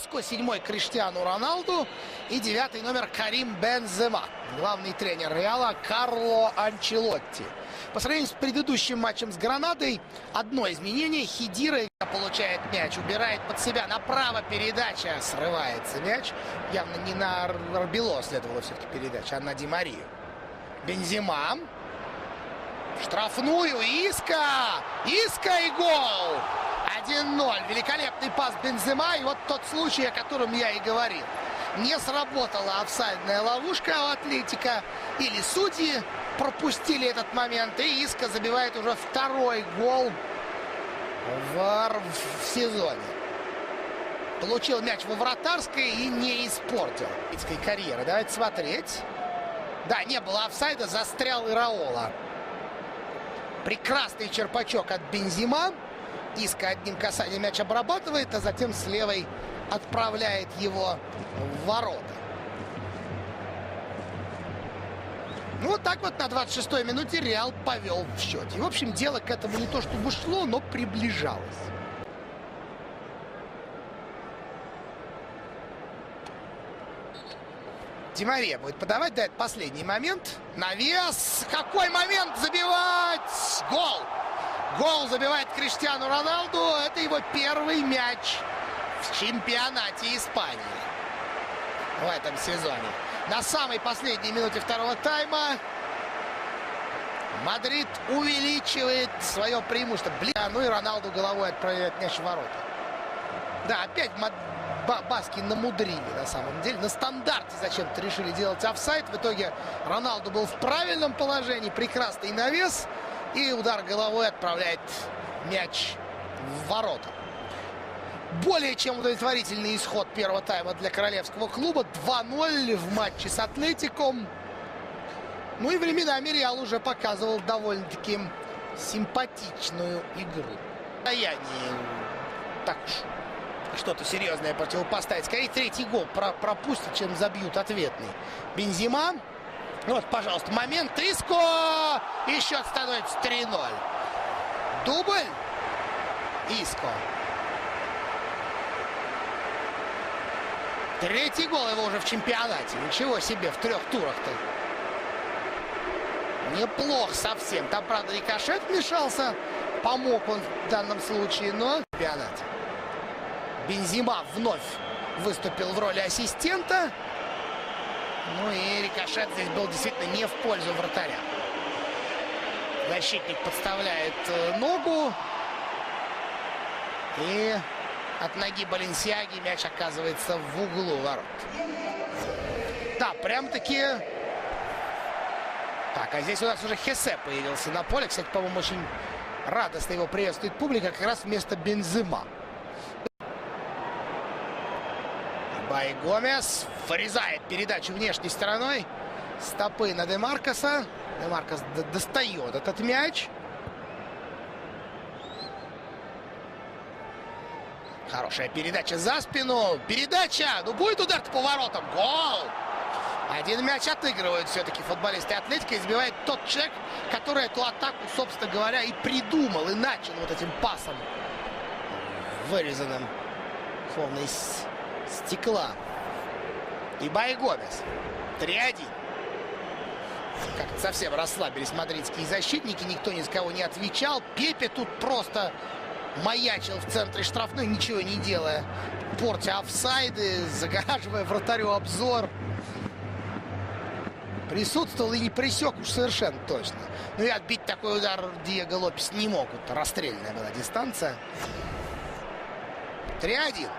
Иско, 7-й Криштиану Роналду и 9-й номер Карим Бензема. Главный тренер Реала Карло Анчелотти. По сравнению с предыдущим матчем с Гранадой, одно изменение. Хедира получает мяч, убирает под себя. Направо передача, срывается мяч. Явно не на Арбело следовала все-таки передача, а на Ди Марию. Бензема. Штрафную. Иско и гол. 1-0. Великолепный пас Бензема. И вот тот случай, о котором я и говорил. Не сработала офсайдная ловушка у Атлетико. Или судьи пропустили этот момент. И Иско забивает уже второй гол в сезоне. Получил мяч во вратарской и не испортил карьеры. Давайте смотреть. Да, не было офсайда. Застрял Ираола. Прекрасный черпачок от Бензема. Иско одним касанием мяч обрабатывает, а затем с левой отправляет его в ворота. Ну, вот так вот на 26-й минуте Реал повел в счете. И, в общем, дело к этому не то чтобы шло, но приближалось. Ди Мария будет подавать, да, это последний момент. Навес. Какой момент забивать? Гол. Гол забивает Криштиану Роналду. Это его первый мяч в чемпионате Испании в этом сезоне. На самой последней минуте второго тайма Мадрид увеличивает свое преимущество. Ну и Роналду головой отправляет мяч в ворота. Да, опять баски намудрили на самом деле. На стандарте зачем-то решили делать офсайд. В итоге Роналду был в правильном положении. Прекрасный навес. И удар головой отправляет мяч в ворота. Более чем удовлетворительный исход первого тайма для королевского клуба. 2-0 в матче с Атлетиком. Ну и временами Реал уже показывал довольно-таки симпатичную игру. Так уж что-то серьезное противопоставить. Скорее третий гол пропустят, чем забьют ответный. Бензема. Вот, пожалуйста, момент. Иско! И счет становится 3-0. Дубль. Иско. Третий гол его уже в чемпионате. Ничего себе, в 3 турах-то. Неплохо совсем. Там, правда, рикошет вмешался. Помог он в данном случае, но в чемпионате. Бензема вновь выступил в роли ассистента. Ну и рикошет здесь был действительно не в пользу вратаря. Защитник подставляет ногу. И от ноги Баленсиаги мяч оказывается в углу ворот. Да, прям-таки... Так, а здесь у нас уже Хесе появился на поле. Кстати, по-моему, очень радостно его приветствует публика, как раз вместо Бензема. Бай Гомес вырезает передачу внешней стороной. Стопы на Де Маркоса. Де Маркос достает этот мяч. Хорошая передача за спину. Передача! Ну будет удар по воротам. Гол! Один мяч отыгрывают все-таки футболисты Атлетико. И забивает тот человек, который эту атаку, собственно говоря, и придумал. И начал вот этим пасом. Вырезанным. Словно из стекла. И Бай Гомес. 3-1. Как-то совсем расслабились мадридские защитники. Никто ни с кого не отвечал. Пепе тут просто маячил в центре штрафной, ничего не делая. Портя офсайды, загораживая вратарю обзор. Присутствовал и не пресек уж совершенно точно. Ну и отбить такой удар Диего Лопес не мог. Это расстрельная была дистанция. 3-1.